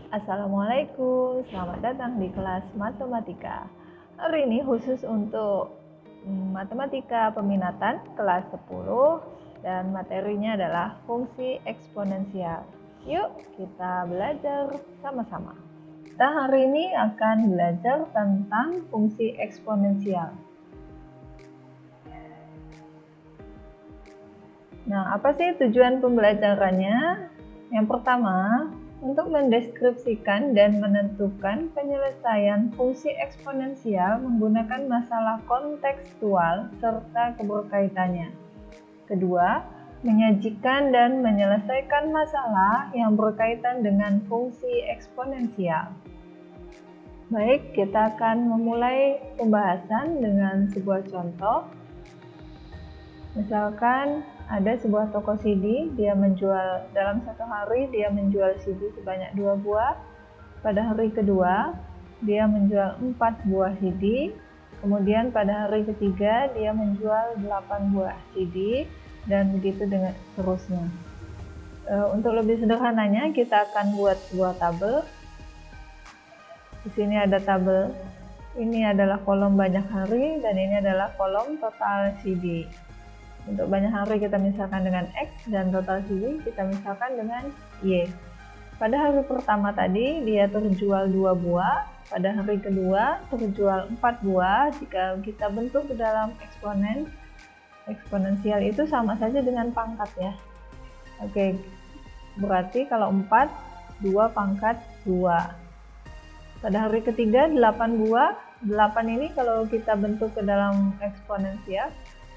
Assalamualaikum, selamat datang di kelas matematika. Hari ini khusus untuk matematika peminatan kelas 10 dan materinya adalah fungsi eksponensial. Yuk kita belajar sama-sama. Kita hari ini akan belajar tentang fungsi eksponensial. Nah, apa sih tujuan pembelajarannya? Yang pertama, untuk mendeskripsikan dan menentukan penyelesaian fungsi eksponensial menggunakan masalah kontekstual serta keberkaitannya. Kedua, menyajikan dan menyelesaikan masalah yang berkaitan dengan fungsi eksponensial. Baik, kita akan memulai pembahasan dengan sebuah contoh. Misalkan ada sebuah toko CD, dia menjual dalam satu hari dia menjual CD sebanyak 2 buah. Pada hari kedua dia menjual 4 buah CD. Kemudian pada hari ketiga dia menjual 8 buah CD dan begitu dengan seterusnya. Untuk lebih sederhananya kita akan buat sebuah tabel. Di sini ada tabel. Ini adalah kolom banyak hari dan ini adalah kolom total CD. Untuk banyak hari kita misalkan dengan X dan total CD kita misalkan dengan Y. Pada hari pertama tadi dia terjual 2 buah, pada hari kedua terjual 4 buah. Jika kita bentuk ke dalam eksponensial itu sama saja dengan pangkat ya. Oke, berarti kalau 4, 2 pangkat 2. Pada hari ketiga 8 buah, 8 ini kalau kita bentuk ke dalam eksponensial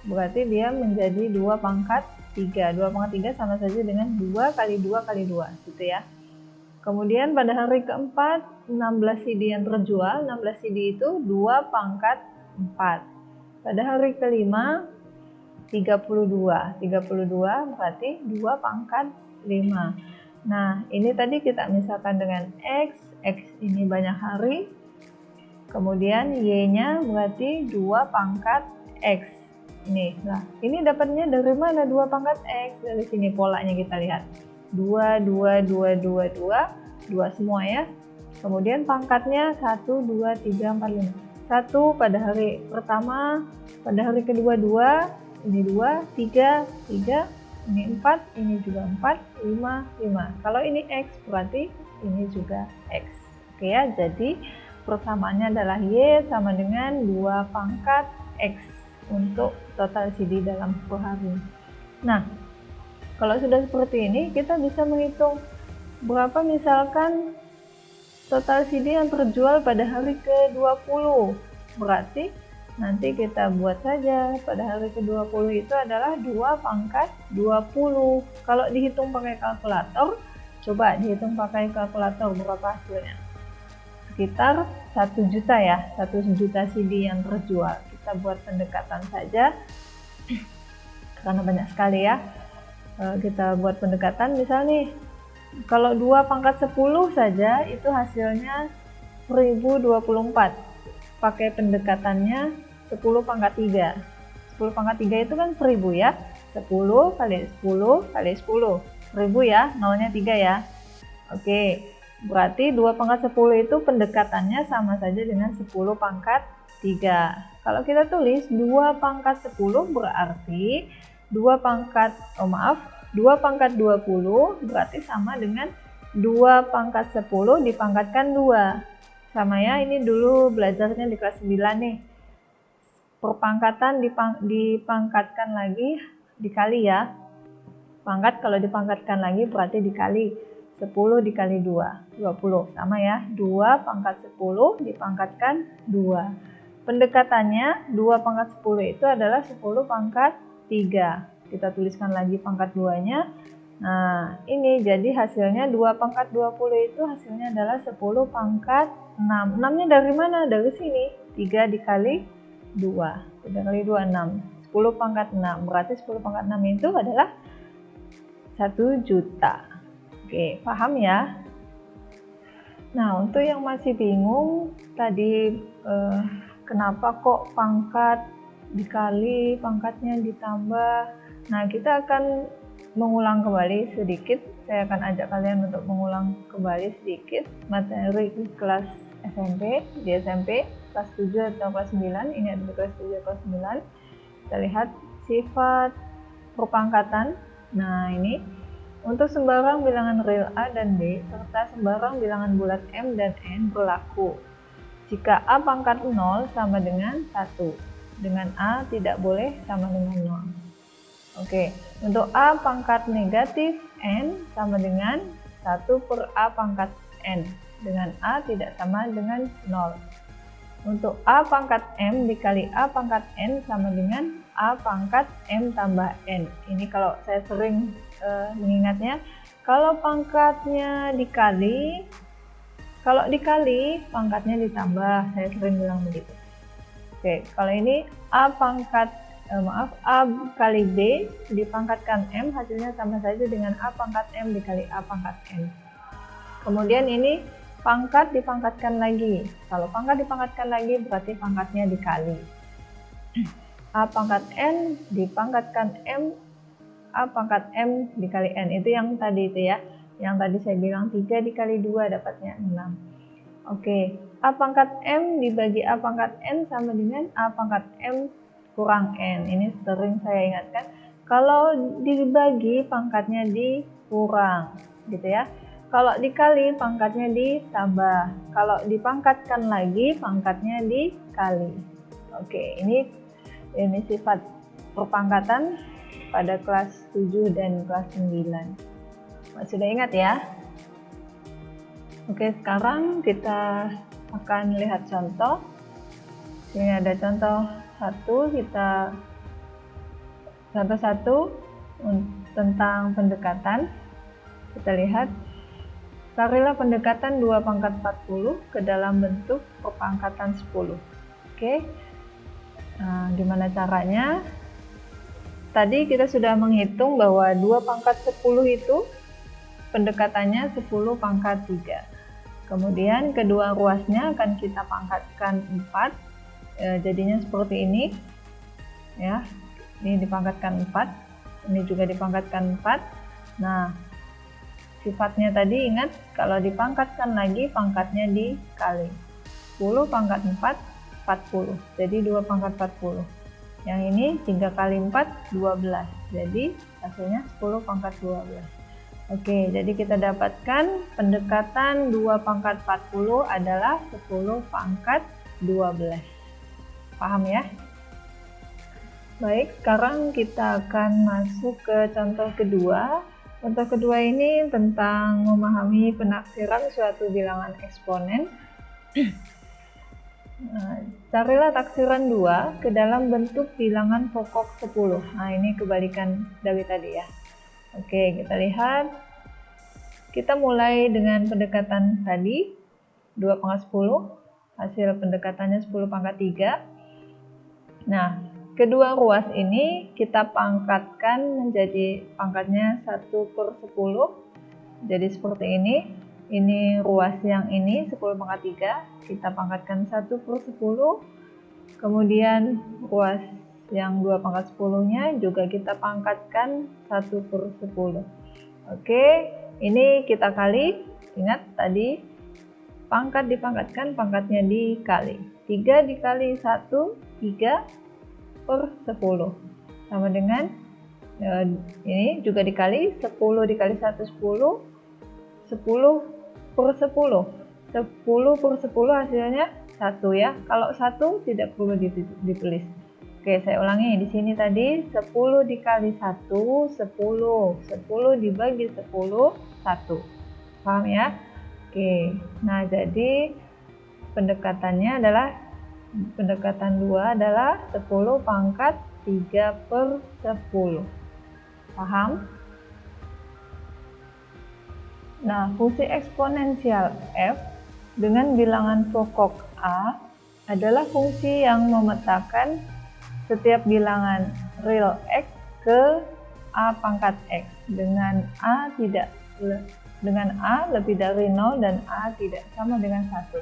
berarti dia menjadi 2 pangkat 3. 2 pangkat 3 sama saja dengan 2 kali 2 kali 2 gitu ya. Kemudian pada hari keempat 16 CD yang terjual. 16 CD itu 2 pangkat 4. Pada hari kelima 32. 32 berarti 2 pangkat 5. Nah, ini tadi kita misalkan dengan X. X ini banyak hari. Kemudian Y-nya berarti 2 pangkat X. Ini dapatnya dari mana 2 pangkat X? Dari sini polanya kita lihat. 2, 2, 2, 2, 2, 2 semua ya. Kemudian pangkatnya 1, 2, 3, 4, 5. 1 pada hari pertama, pada hari kedua 2, ini 2, 3, 3, ini 4, ini juga 4, 5, 5. Kalau ini X berarti ini juga X. Oke ya, jadi persamaannya adalah Y sama dengan 2 pangkat X untuk total CD dalam 10 hari. Nah, kalau sudah seperti ini, kita bisa menghitung berapa misalkan total CD yang terjual pada hari ke-20. Berarti nanti kita buat saja pada hari ke-20 itu adalah 2 pangkat 20. Kalau dihitung pakai kalkulator, coba dihitung pakai kalkulator berapa hasilnya. Sekitar 1 juta ya, 1 juta CD yang terjual. Kita buat pendekatan saja karena banyak sekali ya. Kita buat pendekatan misal nih, kalau 2 pangkat 10 saja itu hasilnya 1024. Pakai pendekatannya 10 pangkat 3. 10 pangkat 3 itu kan 1000 ya. 10 kali 10 kali 10. 1000 ya, nolnya 3 ya. Oke, berarti 2 pangkat 10 itu pendekatannya sama saja dengan 10 pangkat 3. Kalau kita tulis 2 pangkat 10 berarti 2 pangkat 20 berarti sama dengan 2 pangkat 10 dipangkatkan 2. Sama ya, ini dulu belajarnya di kelas 9 nih. Perpangkatan dipangkatkan lagi dikali ya. Pangkat kalau dipangkatkan lagi berarti dikali. 10 dikali 2, 20. Sama ya, 2 pangkat 10 dipangkatkan 2. Pendekatannya 2 pangkat 10 itu adalah 10 pangkat 3. Kita tuliskan lagi pangkat 2-nya. Nah, ini jadi hasilnya 2 pangkat 20 itu hasilnya adalah 10 pangkat 6. 6-nya dari mana? Dari sini. 3 dikali 2. 3 kali 2, 6. 10 pangkat 6. Berarti 10 pangkat 6 itu adalah 1 juta. Oke, paham ya? Nah, untuk yang masih bingung tadi kenapa kok pangkat dikali, pangkatnya ditambah. Nah, kita akan mengulang kembali sedikit. Saya akan ajak kalian untuk mengulang kembali sedikit materi kelas SMP, di SMP kelas 7 atau kelas 9. Ini ada di kelas 7 atau kelas 9. Kita lihat sifat perpangkatan. Nah, ini untuk sembarang bilangan real A dan B serta sembarang bilangan bulat M dan N berlaku jika A pangkat 0 sama dengan 1, dengan A tidak boleh sama dengan 0. Oke, untuk A pangkat negatif N sama dengan 1 per A pangkat N, dengan A tidak sama dengan 0. Untuk A pangkat M dikali A pangkat N sama dengan A pangkat M tambah N. Ini kalau saya sering mengingatnya, kalau pangkatnya dikali, kalau dikali pangkatnya ditambah, saya sering bilang begitu. Oke, kalau ini A pangkat A kali B dipangkatkan M, hasilnya sama saja dengan A pangkat M dikali A pangkat N. Kemudian ini pangkat dipangkatkan lagi. Kalau pangkat dipangkatkan lagi berarti pangkatnya dikali. A pangkat N dipangkatkan M, A pangkat M dikali N. Itu yang tadi itu ya. Yang tadi saya bilang 3 dikali 2 dapatnya 6. Oke, A pangkat M dibagi A pangkat N sama dengan A pangkat M kurang N. Ini sering saya ingatkan, kalau dibagi pangkatnya dikurang gitu ya. Kalau dikali pangkatnya ditambah, kalau dipangkatkan lagi pangkatnya dikali. Oke, ini sifat perpangkatan pada kelas 7 dan kelas 9. Sudah ingat ya? Oke, sekarang kita akan lihat contoh. Ini ada contoh 1, kita contoh 1 tentang pendekatan. Kita lihat, carilah pendekatan 2 pangkat 40 ke dalam bentuk perpangkatan 10. Oke, nah, gimana caranya? Tadi kita sudah menghitung bahwa 2 pangkat 10 itu pendekatannya 10 pangkat 3. Kemudian kedua ruasnya akan kita pangkatkan 4. Jadinya seperti ini ya, ini dipangkatkan 4, ini juga dipangkatkan 4. Nah, sifatnya tadi ingat, kalau dipangkatkan lagi pangkatnya dikali. 10 pangkat 4, 40, jadi 2 pangkat 40. Yang ini 3 kali 4, 12, jadi hasilnya 10 pangkat 12. Oke, jadi kita dapatkan pendekatan 2 pangkat 40 adalah 10 pangkat 12. Paham ya? Baik, sekarang kita akan masuk ke contoh kedua. Contoh kedua ini tentang memahami penaksiran suatu bilangan eksponen. Nah, carilah taksiran 2 ke dalam bentuk bilangan pokok 10. Nah, ini kebalikan dari tadi ya. Oke, kita lihat. Kita mulai dengan pendekatan tadi, 2 pangkat 10. Hasil pendekatannya 10 pangkat 3. Nah, kedua ruas ini kita pangkatkan menjadi pangkatnya 1 per 10. Jadi seperti ini. Ini ruas yang ini 10 pangkat 3. Kita pangkatkan 1 per 10. Kemudian ruas yang 2 pangkat 10-nya juga kita pangkatkan 1 per 10. Oke, ini kita kali. Ingat tadi pangkat dipangkatkan, pangkatnya dikali. 3 dikali 1, 3 per 10. Sama dengan ini juga dikali, 10 dikali 1, 10. 10 per 10. 10 per 10 hasilnya 1 ya. Kalau 1 tidak perlu ditulis. Oke, saya ulangi. Di sini tadi 10 dikali 1, 10. 10 dibagi 10, 1. Paham ya? Oke, nah jadi pendekatannya adalah, pendekatan 2 adalah 10 pangkat 3 per 10. Paham? Nah, fungsi eksponensial f dengan bilangan pokok a adalah fungsi yang memetakan setiap bilangan real x ke a pangkat x dengan a lebih dari 0 dan a tidak sama dengan 1.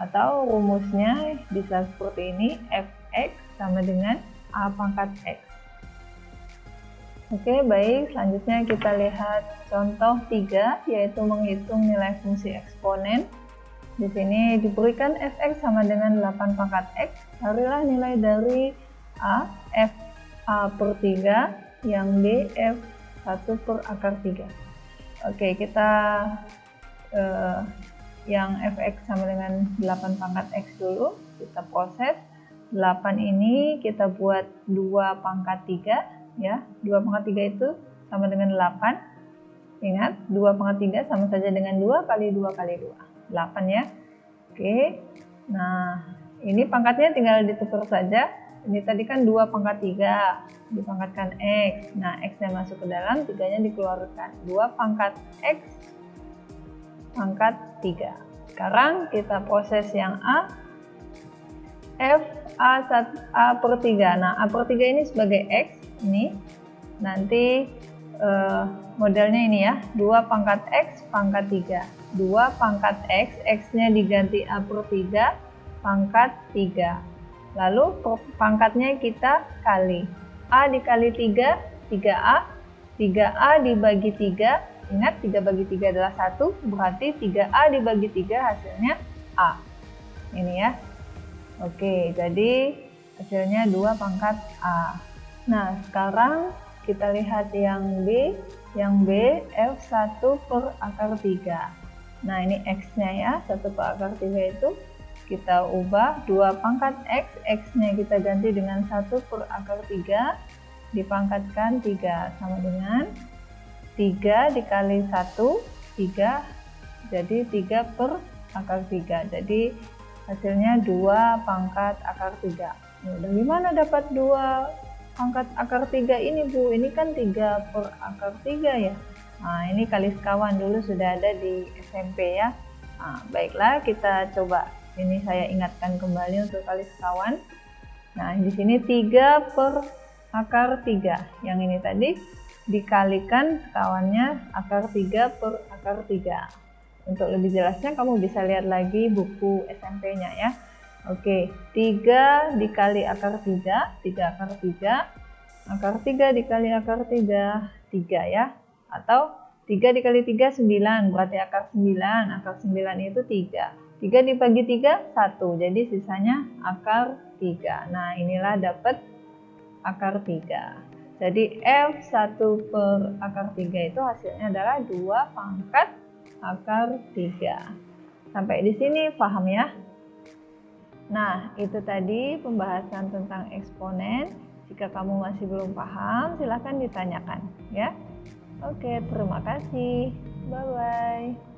Atau rumusnya bisa seperti ini, fx sama dengan a pangkat x. Oke, baik. Selanjutnya kita lihat contoh 3, yaitu menghitung nilai fungsi eksponen. Di sini diberikan fx sama dengan 8 pangkat x. Carilah nilai dari a, f a per 3, yang b, f 1 per akar 3. Oke, kita yang fx sama dengan 8 pangkat x dulu. Kita proses. 8 ini kita buat 2 pangkat 3, ya. 2 pangkat 3 itu sama dengan 8. Ingat, 2 pangkat 3 sama saja dengan 2 kali 2 kali 2. 8 ya. Oke. Nah, ini pangkatnya tinggal ditukar saja. Ini tadi kan 2 pangkat 3, dipangkatkan x. Nah, x-nya masuk ke dalam, 3-nya dikeluarkan. 2 pangkat x pangkat 3. Sekarang kita proses yang a. F a per 3. Nah, a per 3 ini sebagai x. Ini nanti modelnya ini ya, 2 pangkat x pangkat 3. 2 pangkat x, x-nya diganti a per 3 pangkat 3. Lalu pangkatnya kita kali. A dikali 3, 3a. 3a dibagi 3, ingat 3 bagi 3 adalah 1, berarti 3a dibagi 3 hasilnya a. Ini ya. Oke, jadi hasilnya 2 pangkat a. Nah, sekarang kita lihat yang B. Yang B, F1 per akar 3. Nah, ini X-nya ya, 1 per akar 3 itu kita ubah 2 pangkat X. X-nya kita ganti dengan 1 per akar 3, dipangkatkan 3, sama dengan 3 dikali 1, 3, jadi 3 per akar 3. Jadi hasilnya 2 pangkat akar 3. Nah, dari mana dapat 2 pangkat akar 3 ini, Bu? Ini kan 3 per akar 3 ya. Nah, ini kali sekawan dulu sudah ada di SMP ya. Nah, baiklah, kita coba. Ini saya ingatkan kembali untuk kali sekawan. Nah, di sini 3 per akar 3. Yang ini tadi dikalikan sekawannya akar 3 per akar 3. Untuk lebih jelasnya kamu bisa lihat lagi buku SMP-nya ya. Oke, 3 dikali akar 3, 3 akar 3. Akar 3 dikali akar 3, 3 ya. Atau 3 dikali 3, 9, berarti akar 9. Akar 9 itu 3. 3 dibagi 3, 1. Jadi sisanya akar 3. Nah, inilah dapat akar 3. Jadi F1 per akar 3 itu hasilnya adalah 2 pangkat akar 3. Sampai di sini paham ya? Nah, itu tadi pembahasan tentang eksponen. Jika kamu masih belum paham, silahkan ditanyakan ya. Oke, terima kasih. Bye-bye.